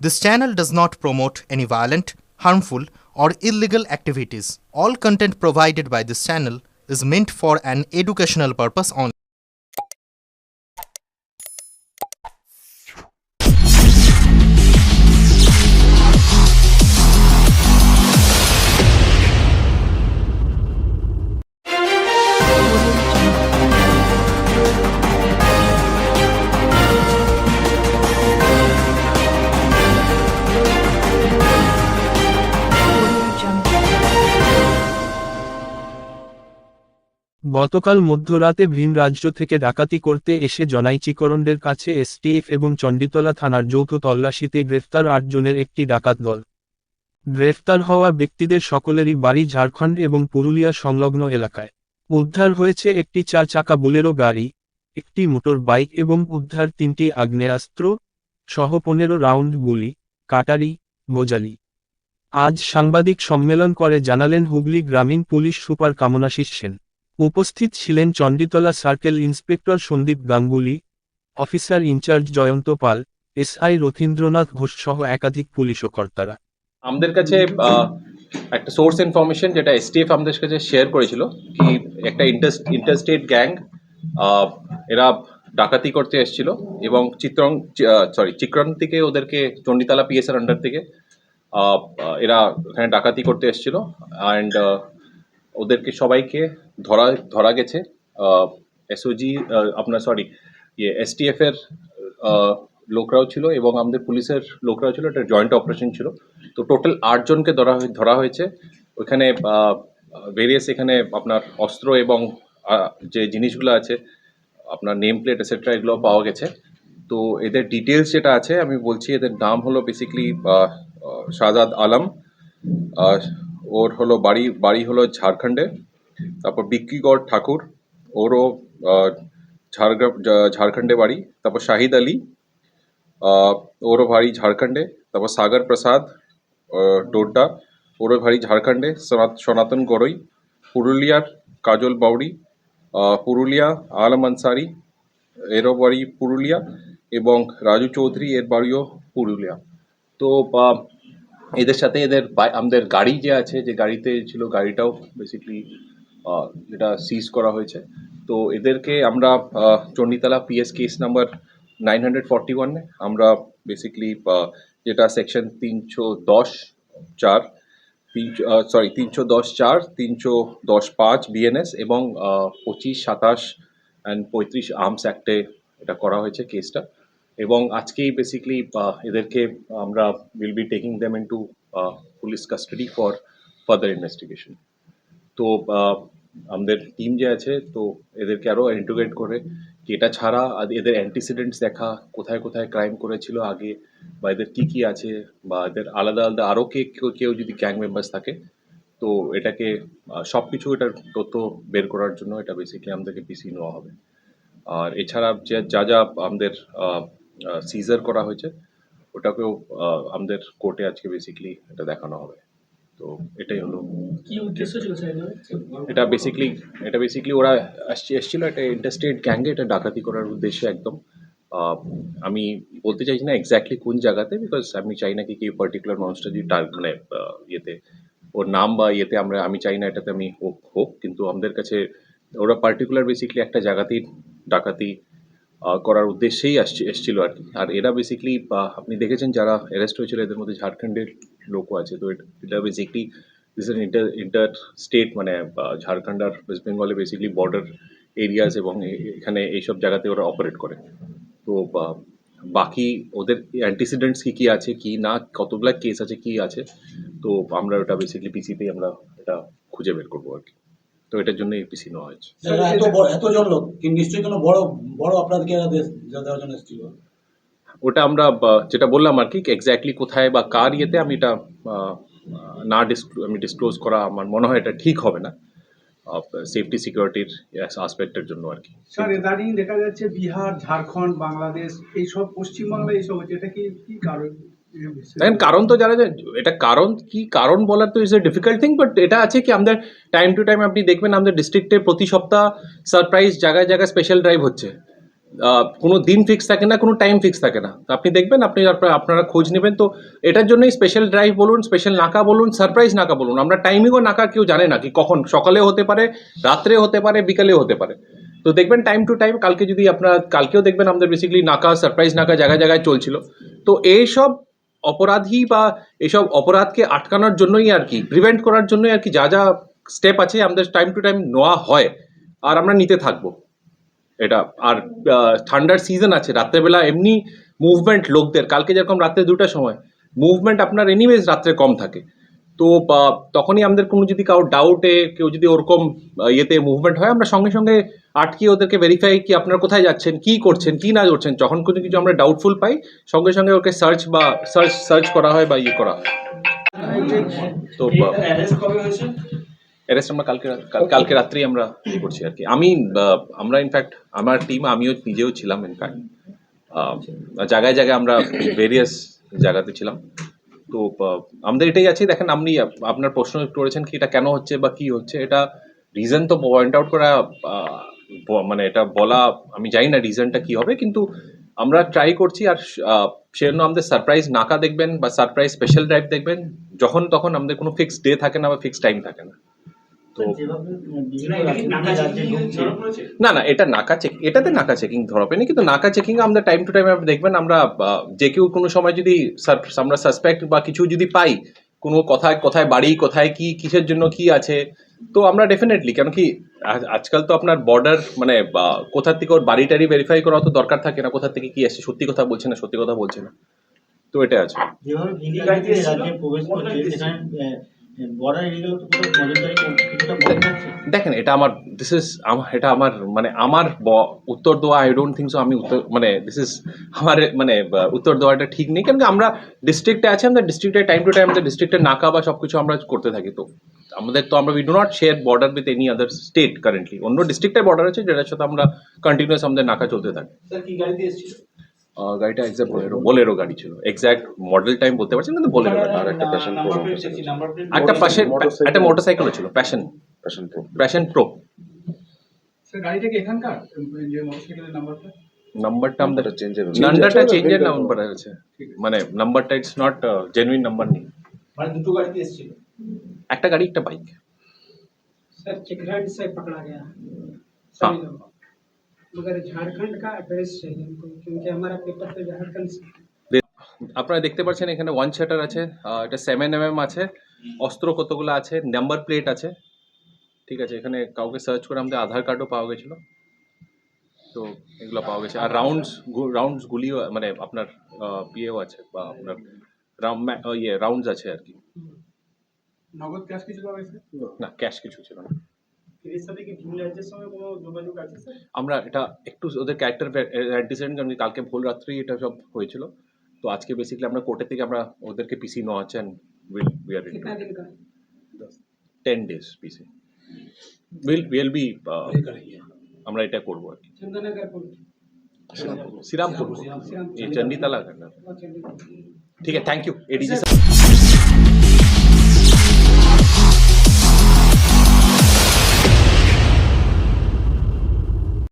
This channel does not promote any violent, harmful, or illegal activities. All content provided by this channel is meant for an educational purpose only. গতকাল মধ্যরাতে ভিন রাজ্য থেকে ডাকাতি করতে এসে জনাইচিকরণদের কাছে এসটিএফ এবং চণ্ডীতলা থানার যৌথ তল্লাশিতে গ্রেফতার ৮ জনের একটি ডাকাত দল। গ্রেফতার হওয়া ব্যক্তিদের সকলেরই বাড়ি ঝাড়খণ্ড এবং পুরুলিয়া সংলগ্ন এলাকায়। উদ্ধার হয়েছে একটি 4 চাকা বুলেরো গাড়ি, একটি মোটর বাইক এবং উদ্ধার 3টি আগ্নেয়াস্ত্র সহ 15 রাউন্ড গুলি, কাটারি, গোজালি। আজ সাংবাদিক সম্মেলন করে জানালেন হুগলি গ্রামীণ পুলিশ সুপার কামনাশিস সেন। উপস্থিত ছিলেন Chanditala circle inspector Sandip Ganguly, officer in charge Jayanta Pal, SI Rathindranath Ghosh সহ একাধিক পুলিশ কর্তারা। আমাদের কাছে একটা সোর্স ইনফরমেশন যেটা এসটিএফ আমাদের কাছে শেয়ার করেছিল কি একটা ইন্টারস্টেট গ্যাং এরা ডাকাতি করতে এসেছিল এবং চিকরণ থেকে ওদেরকে চণ্ডীতলা পিএসআর আন্ডার থেকে এরা এখানে ডাকাতি করতে এসেছিল অ্যান্ড ওদেরকে সবাইকে ধরা গেছে। এসওজি আপনার এসটিএফ এর লোকরাও ছিল এবং আমাদের পুলিশের লোকরাও ছিল। এটা জয়েন্ট অপারেশন ছিল। তো টোটাল 8 জনকে ধরা হয়েছে। ওইখানে ভেরিয়াস এখানে আপনার অস্ত্র এবং যে জিনিসগুলো আছে আপনার নেম প্লেট এটসেট্রা এগুলো পাওয়া গেছে। তো এদের ডিটেলস যেটা আছে আমি বলছি, এদের নাম হলো বেসিক্যালি শাহজাদ আলম, ওর হলো বাড়ি হলো ঝাড়খণ্ডে। তারপর বিক্কিগড় ঠাকুর, ওরও ঝাড়খণ্ডে বাড়ি। তারপর শাহিদ আলী, ওরও বাড়ি ঝাড়খণ্ডে। তারপর সাগর প্রসাদ ডোড্ডা, ওরও বাড়ি ঝাড়খণ্ডে। সনাতন গড়ই পুরুলিয়ার, কাজল বাউরি পুরুলিয়া, আলম আনসারি এরও বাড়ি পুরুলিয়া এবং রাজু চৌধুরী এর বাড়িও পুরুলিয়া। তো এদের সাথে আমাদের গাড়ি যে আছে, যে গাড়িতে ছিল, গাড়িটাও বেসিক্যালি যেটা সিজ করা হয়েছে। তো এদেরকে আমরা চণ্ডীতলা পিএস কেস নাম্বার 941 আমরা বেসিক্যালি যেটা সেকশন 310(4) 310(4) 310(5) বিএনএস এবং 25, 27 অ্যান্ড 35 আর্মস অ্যাক্টে এটা করা হয়েছে কেসটা। এবং আজকেই বেসিক্যালি এদেরকে আমরা will be taking them into police custody for further investigation. তো আমাদের টিম যে আছে, তো এদেরকে আরও ইন্টিগ্রেট করে কি এটা ছাড়া এদের অ্যান্টিসিডেন্টস দেখা, কোথায় কোথায় ক্রাইম করেছিল আগে, বা এদের কী আছে, বা এদের আলাদা আলাদা আরও কেউ যদি গ্যাং মেম্বার্স থাকে, তো এটাকে সব কিছু এটার তথ্য বের করার জন্য এটা বেসিক্যালি আমাদেরকে পিসি নেওয়া হবে। আর এছাড়া যা আমাদের সিজার করা হয়েছে ওটাকেও আমাদের কোর্টে আজকে বেসিক্যালি এটা দেখানো হবে। তো এটাই হলো কি উদ্দেশ্য ছিল স্যার? এটা বেসিক্যালি ওরা এসেছিল একটা ইন্টারস্টেট গ্যাংয়ে এটা ডাকাতি করার উদ্দেশ্যে একদম। আমি বলতে চাইছি না এক্স্যাক্টলি কোন জায়গাতে, বিকজ আমি চাই না কি পার্টিকুলার মানুষটা যদি মানে ইয়েতে ওর নাম বা ইয়েতে আমি চাই না এটাতে আমি হোক, কিন্তু আমাদের কাছে ওরা পার্টিকুলার বেসিক্যালি একটা জায়গাতেই ডাকাতি করার উদ্দেশ্যেই এসছিল আর কি। আর এরা বেসিক্যালি আপনি দেখেছেন যারা অ্যারেস্ট হয়েছিল এদের মধ্যে ঝাড়খণ্ডের লোকও আছে। তো এটা বেসিক্যালি দিস ইন্টার স্টেট, মানে ঝাড়খণ্ড আর ওয়েস্ট বেঙ্গলে বেসিক্যালি বর্ডার এরিয়াস, এবং এখানে এইসব জায়গাতে ওরা অপারেট করে। তো বাকি ওদের অ্যান্টিসিডেন্টস কী আছে, কি না, কতগুলো কেস আছে, কি আছে, তো আমরা ওটা বেসিক্যালি পিসিতেই আমরা এটা খুঁজে বের করবো আর কি। তো এটার জন্য পিসি নেওয়া হয়েছে। এতজন লোক কি নিশ্চয়ই কোনো বড় অপরাধকে দেওয়ার জন্য এসেছিল? ওটা আমরা যেটা বললাম আর কি, এক্স্যাক্টলি কোথায় বা কার ইয়েতে আমি এটা ডিসক্লোজ করা আমার মনে হয় এটা ঠিক হবে না সেফটি সিকিউরিটির আসপেক্টের জন্য আর কি। স্যার, ইদানিং দেখা যাচ্ছে বিহার, ঝাড়খণ্ড, বাংলাদেশ, এইসব পশ্চিমবাংলা এইসব হচ্ছে, এটা কি কারণ? দেখেন, কারণ তো জানা যায়, এটা কারণ বলার তো is a difficult thing, but এটা আছে কি আমাদের টাইম টু টাইম আপনি দেখবেন আমাদের ডিস্ট্রিক্টে প্রতি সপ্তাহ সারপ্রাইজ জায়গায় জায়গায় স্পেশাল ড্রাইভ হচ্ছে। কোনো দিন ফিক্স থাকে না, কোনো টাইম ফিক্স থাকে না। তো আপনি দেখবেন, আপনারা খোঁজ নেবেন। তো এটার জন্যই স্পেশাল ড্রাইভ বলুন, স্পেশাল নাকা বলুন, সারপ্রাইজ নাকা বলুন, আমরা টাইমিংও নাকা কেউ জানে না কি কখন, সকালে হতে পারে, রাত্রে হতে পারে, বিকালেও হতে পারে। তো দেখবেন টাইম টু টাইম, কালকেও দেখবেন আমাদের বেসিক্যালি নাকা, সারপ্রাইজ নাকা জায়গায় জায়গায় চলছিল। তো এইসব অপরাধী বা এইসব অপরাধকে আটকানোর জন্যই আর কি, প্রিভেন্ট করার জন্যই আর কি যা যা স্টেপ আছে আমাদের টাইম টু টাইম নেওয়া হয়, আর আমরা নিতে থাকবো এটা। আর ঠান্ডার সিজন আছে, রাত্রেবেলা এমনি মুভমেন্ট লোকদের, কালকে যেরকম রাত্রে 2টার সময় মুভমেন্ট আপনার এনিওয়েজ রাত্রে কম থাকে। তো তখনই আমাদের কোনো যদি কারোর ডাউটে কেউ যদি ওরকম ইয়েতে মুভমেন্ট হয়, আমরা সঙ্গে সঙ্গে আটকিয়ে ওদেরকে ভেরিফাই কি আপনারা কোথায় যাচ্ছেন, কি করছেন, কি না করছেন। যখন কোনো কিছু আমরা ডাউটফুল পাই, সঙ্গে সঙ্গে ওকে সার্চ করা হয় বা ইয়ে করা হয়। তো অ্যারেস্ট আমরা কালকে রাত্রেই আমরা ইয়ে করছি আর কি। আমরা ইনফ্যাক্ট আমার টিম, আমিও নিজেও ছিলাম ইনফ্যাক্ট জায়গায় জায়গায় আমরা ভেরিয়াস জায়গাতে ছিলাম। তো আমাদের এটাই আছে। দেখেন, আপনি আপনার প্রশ্ন করেছেন কি এটা কেন হচ্ছে বা কি হচ্ছে, এটা রিজন তো পয়েন্ট আউট করা মানে এটা বলা আমি জানি না রিজনটা কি হবে, কিন্তু আমরা ট্রাই করছি। আর সেজন্য আমাদের সারপ্রাইজ নাকা দেখবেন বা সারপ্রাইজ স্পেশাল ড্রাইভ দেখবেন, যখন তখন আমাদের কোনো ফিক্সড ডে থাকে না বা ফিক্সড টাইম থাকে না। তো না, এটা নাকা চেক, এটাতে নাকা চেকিং ধরা পড়েনি, কিন্তু নাকা চেকিং আমাদের টাইম টু টাইম দেখবেন। আমরা যে কেউ কোনো সময় যদি আমরা সাসপেক্ট বা কিছু যদি পাই, কোনো কোথায় বাড়ি, কোথায় কি, কিসের জন্য কি আছে, তো আমরা ডেফিনেটলি, কেন কি আজকাল তো আপনার বর্ডার মানে কোথা থেকে ওর বাড়ি টাড়ি ভেরিফাই করা তো দরকার থাকে না, কোথা থেকে কি আসছে, সত্যি কথা বলছে না সত্যি কথা বলছে না, তো এটা আছে। যেভাবে ভিন রাজ্যে প্রবেশ করছে, সেখানে বর্ডার এরিয়াগুলো তো পুরো নজরদারি কিছুটা বন্ধ থাকছে। দেখেন, এটা আমার মানে আমার উত্তর দেওয়া, আই ডোন্ট থিঙ্ক সো আমি উত্তর দেওয়াটা ঠিক নেই, কারণ আমরা ডিস্ট্রিক্টে আছি, আমাদের ডিস্ট্রিক্টে টাইম টু টাইম আমাদের ডিস্ট্রিক্টের নাকা বা সবকিছু আমরা করতে থাকি। তো আমরা we do not share border with any other state currently. অন্য ডিস্ট্রিক্টের বর্ডার আছে যেটার সাথে আমরা কন্টিনিউয়াস আমাদের নাকা চলতে থাকে। গাড়িটা এক্সাক্ট বোলেরো গাড়ি ছিল, এক্সাক্ট মডেল টাইম বলতে পারছি না, কিন্তু বোলেরো গাড়ি। আর একটা প্যাশন প্রো, একটা মোটরসাইকেলও ছিল, প্যাশন প্রো। স্যার গাড়িটা কি এখানকার, যে মোটরসাইকেলের নাম্বারটা আমাদের চেঞ্জের নাম্বার আছে, মানে নাম্বারটা ইটস নট জেনুইন নাম্বার নেই। মানে দুটো গাড়িতে এসেছিল, একটা গাড়ি একটা বাইক। सर चिकराट से पकड़ा गया हाँ। सभी लोग, मगर झारखंड का एड्रेस चाहिए हमको, क्योंकि हमारा पेपर तो झारखंड से। আপনারা দেখতে পাচ্ছেন এখানে 1 শাটার আছে, এটা 7mm আছে, অস্ত্র কতগুলো আছে, নাম্বার প্লেট আছে, ঠিক আছে। এখানে কাউকে সার্চ করে আমাদের আধার কার্ডও পাওয়া গেছিল, তো এগুলো পাওয়া গেছে। আর রাউন্ডস গুলিও, মানে আপনার পিএও আছে বা আপনার রাউন্ডস আছে আর কি। নগদ ক্যাশ কিছু পাওয়া গেছে? না, ক্যাশ কিছু ছিল না। এর সাথে কি ভিন রাজ্যের সঙ্গে কোনো যোগাযোগ আছে স্যার? আমরা এটা একটু ওদের ক্যারেক্টার অ্যান্টিসিডেন্ট, কারণ কালকে ভোর রাত্রি এটা সব হয়েছিল। তো আজকে বেসিক্যালি আমরা কোর্টের থেকে আমরা ওদেরকে পিসি নেওয়া আছেন, উই আর कितना दिन का? 10 days পিসি উইল বি, আমরা এটা করবো আর কি। चंदनगर कोर्ट, শ্রীরামপুর, এই চণ্ডীতলা। बहुत जल्दी। ঠিক আছে, থ্যাংক ইউ এডিজি স্যার।